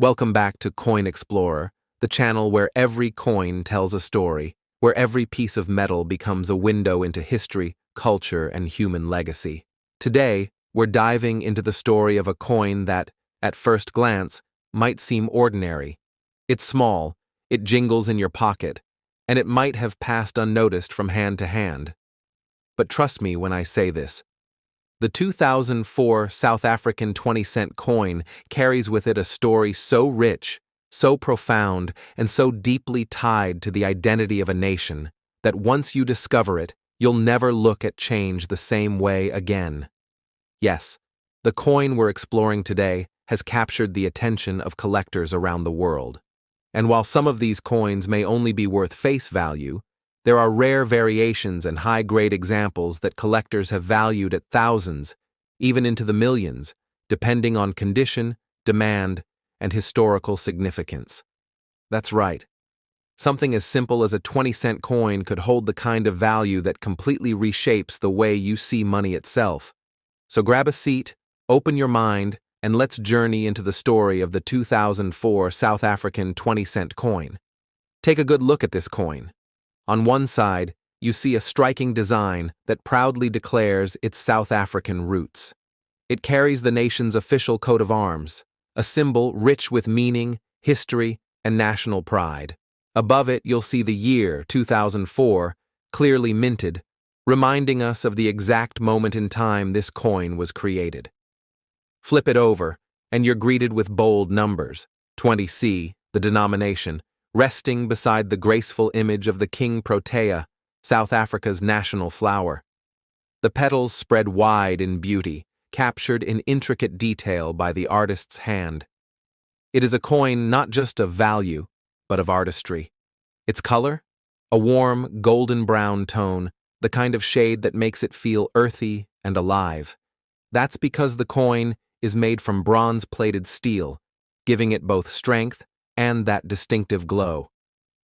Welcome back to Coin Explorer, the channel where every coin tells a story, where every piece of metal becomes a window into history, culture, and human legacy. Today, we're diving into the story of a coin that, at first glance, might seem ordinary. It's small, it jingles in your pocket, and it might have passed unnoticed from hand to hand. But trust me when I say this. The 2004 South African 20-cent coin carries with it a story so rich, so profound, and so deeply tied to the identity of a nation that once you discover it, you'll never look at change the same way again. Yes, the coin we're exploring today has captured the attention of collectors around the world. And while some of these coins may only be worth face value, there are rare variations and high-grade examples that collectors have valued at thousands, even into the millions, depending on condition, demand, and historical significance. That's right. Something as simple as a 20-cent coin could hold the kind of value that completely reshapes the way you see money itself. So grab a seat, open your mind, and let's journey into the story of the 2004 South African 20-cent coin. Take a good look at this coin. On one side, you see a striking design that proudly declares its South African roots. It carries the nation's official coat of arms, a symbol rich with meaning, history, and national pride. Above it, you'll see the year, 2004, clearly minted, reminding us of the exact moment in time this coin was created. Flip it over, and you're greeted with bold numbers, 20C, the denomination, resting beside the graceful image of the King Protea, South Africa's national flower. The petals spread wide in beauty, captured in intricate detail by the artist's hand. It is a coin not just of value, but of artistry. Its color? A warm, golden brown tone, the kind of shade that makes it feel earthy and alive. That's because the coin is made from bronze-plated steel, giving it both strength and that distinctive glow.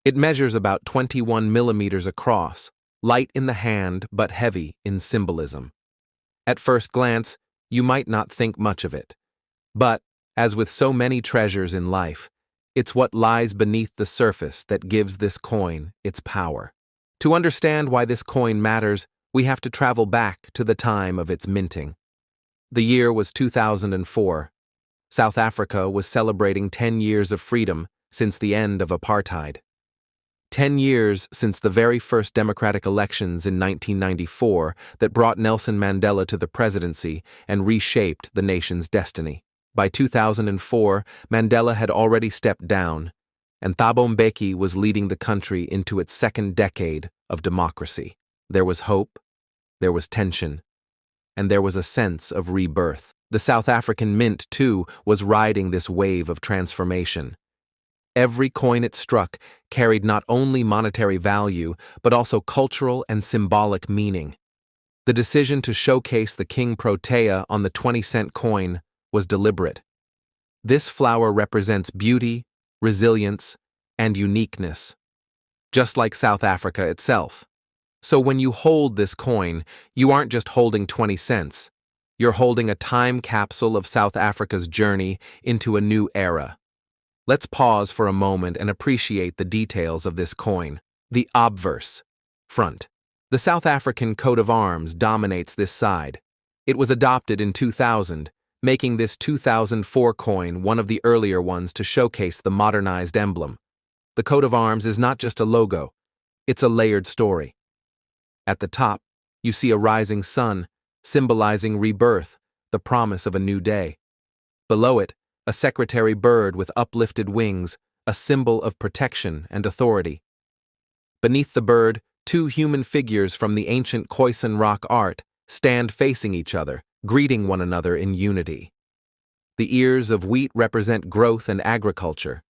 It measures about 21 millimeters across, light in the hand but heavy in symbolism. At first glance, you might not think much of it. But, as with so many treasures in life, it's what lies beneath the surface that gives this coin its power. To understand why this coin matters, we have to travel back to the time of its minting. The year was 2004. South Africa was celebrating 10 years of freedom since the end of apartheid. 10 years since the very first democratic elections in 1994 that brought Nelson Mandela to the presidency and reshaped the nation's destiny. By 2004, Mandela had already stepped down, and Thabo Mbeki was leading the country into its second decade of democracy. There was hope, there was tension, and there was a sense of rebirth. The South African Mint, too, was riding this wave of transformation. Every coin it struck carried not only monetary value, but also cultural and symbolic meaning. The decision to showcase the King Protea on the 20-cent coin was deliberate. This flower represents beauty, resilience, and uniqueness, just like South Africa itself. So when you hold this coin, you aren't just holding 20 cents. You're holding a time capsule of South Africa's journey into a new era. Let's pause for a moment and appreciate the details of this coin. The obverse, front. The South African coat of arms dominates this side. It was adopted in 2000, making this 2004 coin one of the earlier ones to showcase the modernized emblem. The coat of arms is not just a logo, it's a layered story. At the top, you see a rising sun, symbolizing rebirth, the promise of a new day. Below it, a secretary bird with uplifted wings, a symbol of protection and authority. Beneath the bird, two human figures from the ancient Khoisan rock art stand facing each other, greeting one another in unity. The ears of wheat represent growth and agriculture.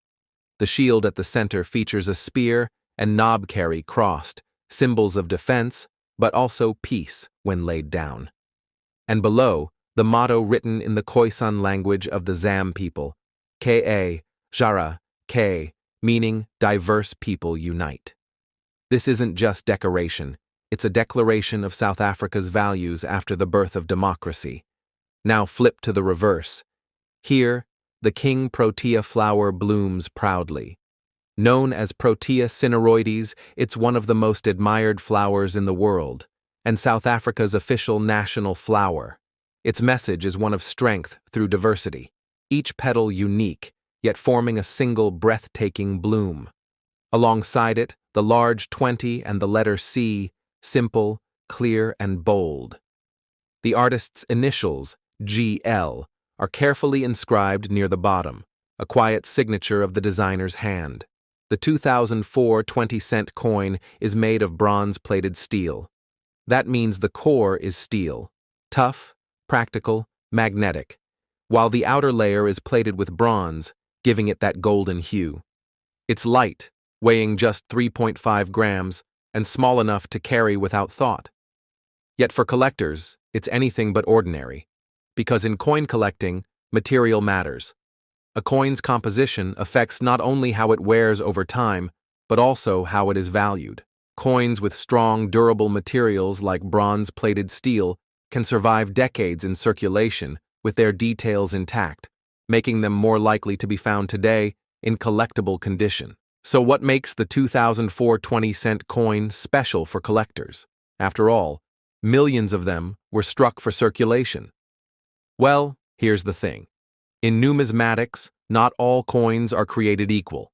The shield at the center features a spear and knobkerrie crossed, symbols of defense, but also peace when laid down. And below, the motto written in the Khoisan language of the Zam people, Ka, Jara, K, meaning diverse people unite. This isn't just decoration, it's a declaration of South Africa's values after the birth of democracy. Now flip to the reverse. Here, the King Protea flower blooms proudly. Known as Protea cineroides, it's one of the most admired flowers in the world, and South Africa's official national flower. Its message is one of strength through diversity, each petal unique, yet forming a single breathtaking bloom. Alongside it, the large 20 and the letter C, simple, clear, and bold. The artist's initials, GL, are carefully inscribed near the bottom, a quiet signature of the designer's hand. The 2004 20-cent coin is made of bronze-plated steel. That means the core is steel, tough, practical, magnetic, while the outer layer is plated with bronze, giving it that golden hue. It's light, weighing just 3.5 grams, and small enough to carry without thought. Yet for collectors, it's anything but ordinary, because in coin collecting, material matters. A coin's composition affects not only how it wears over time, but also how it is valued. Coins with strong, durable materials like bronze-plated steel can survive decades in circulation with their details intact, making them more likely to be found today in collectible condition. So what makes the 2004 20-cent coin special for collectors? After all, millions of them were struck for circulation. Well, here's the thing. In numismatics, not all coins are created equal.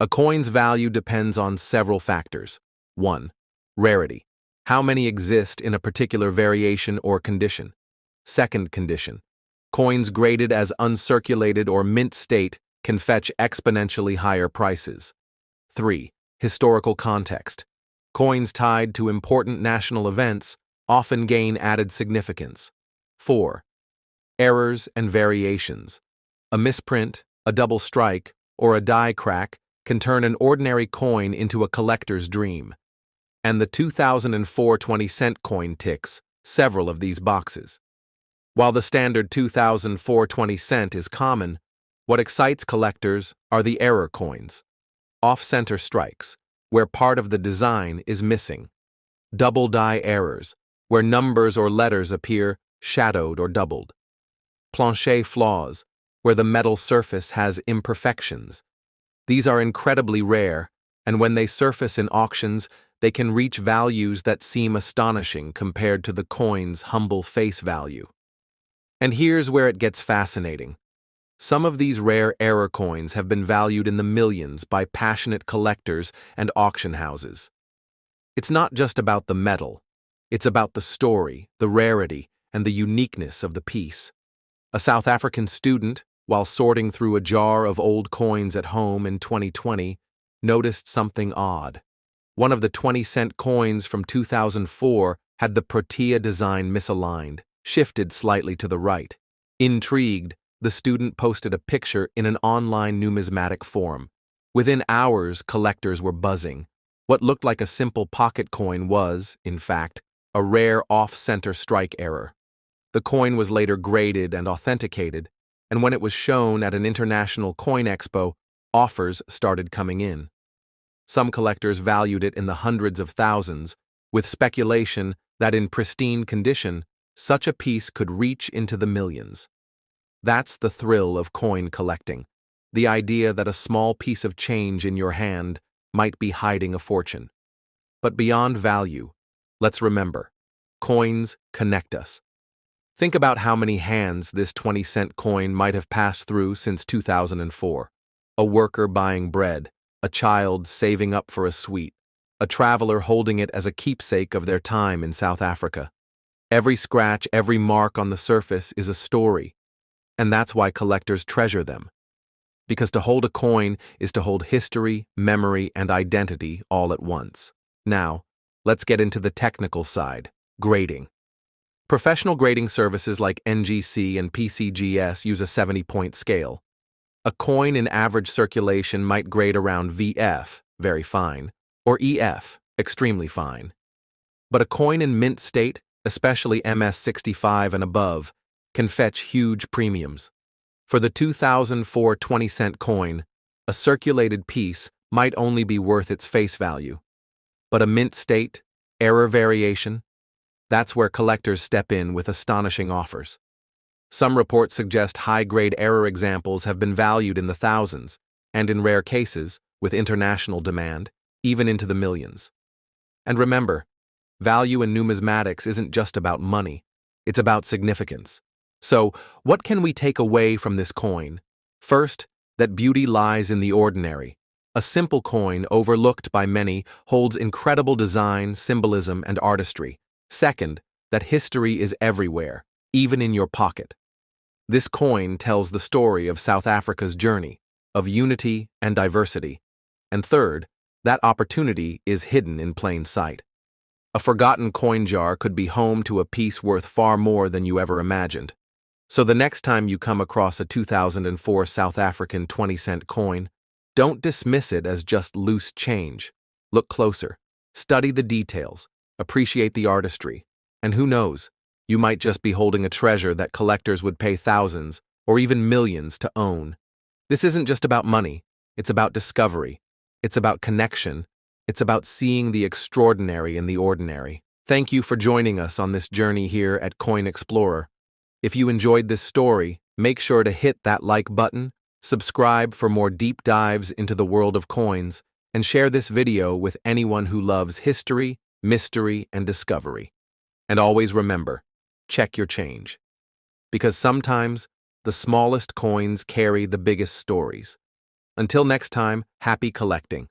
A coin's value depends on several factors. 1. Rarity. How many exist in a particular variation or condition? Second condition. Coins graded as uncirculated or mint state can fetch exponentially higher prices. 3. Historical context. Coins tied to important national events often gain added significance. 4. Errors and variations. A misprint, a double strike, or a die crack can turn an ordinary coin into a collector's dream. And the 2004 20-cent coin ticks several of these boxes. While the standard 2004 20-cent is common, what excites collectors are the error coins. Off-center strikes, where part of the design is missing. Double die errors, where numbers or letters appear shadowed or doubled. Plancher flaws, where the metal surface has imperfections. These are incredibly rare, and when they surface in auctions, they can reach values that seem astonishing compared to the coin's humble face value. And here's where it gets fascinating. Some of these rare error coins have been valued in the millions by passionate collectors and auction houses. It's not just about the metal. It's about the story, the rarity, and the uniqueness of the piece. A South African student, while sorting through a jar of old coins at home in 2020, noticed something odd. One of the 20-cent coins from 2004 had the Protea design misaligned, shifted slightly to the right. Intrigued, the student posted a picture in an online numismatic forum. Within hours, collectors were buzzing. What looked like a simple pocket coin was, in fact, a rare off-center strike error. The coin was later graded and authenticated, and when it was shown at an international coin expo, offers started coming in. Some collectors valued it in the hundreds of thousands, with speculation that in pristine condition, such a piece could reach into the millions. That's the thrill of coin collecting, the idea that a small piece of change in your hand might be hiding a fortune. But beyond value, let's remember, coins connect us. Think about how many hands this 20-cent coin might have passed through since 2004. A worker buying bread, a child saving up for a sweet, a traveler holding it as a keepsake of their time in South Africa. Every scratch, every mark on the surface is a story, and that's why collectors treasure them. Because to hold a coin is to hold history, memory, and identity all at once. Now, let's get into the technical side, grading. Professional grading services like NGC and PCGS use a 70-point scale. A coin in average circulation might grade around VF, very fine, or EF, extremely fine. But a coin in mint state, especially MS65 and above, can fetch huge premiums. For the 2004 20-cent coin, a circulated piece might only be worth its face value. But a mint state, error variation, that's where collectors step in with astonishing offers. Some reports suggest high-grade error examples have been valued in the thousands, and in rare cases, with international demand, even into the millions. And remember, value in numismatics isn't just about money, it's about significance. So, what can we take away from this coin? First, that beauty lies in the ordinary. A simple coin, overlooked by many, holds incredible design, symbolism, and artistry. Second, that history is everywhere, even in your pocket. This coin tells the story of South Africa's journey, of unity and diversity. And third, that opportunity is hidden in plain sight. A forgotten coin jar could be home to a piece worth far more than you ever imagined. So the next time you come across a 2004 South African 20-cent coin, don't dismiss it as just loose change. Look closer, study the details, appreciate the artistry, and who knows, you might just be holding a treasure that collectors would pay thousands or even millions to own. This isn't just about money, it's about discovery, it's about connection, it's about seeing the extraordinary in the ordinary. Thank you for joining us on this journey here at Coin Explorer. If you enjoyed this story, make sure to hit that like button, subscribe for more deep dives into the world of coins, and share this video with anyone who loves history, mystery, and discovery. And always remember, check your change. Because sometimes, the smallest coins carry the biggest stories. Until next time, happy collecting.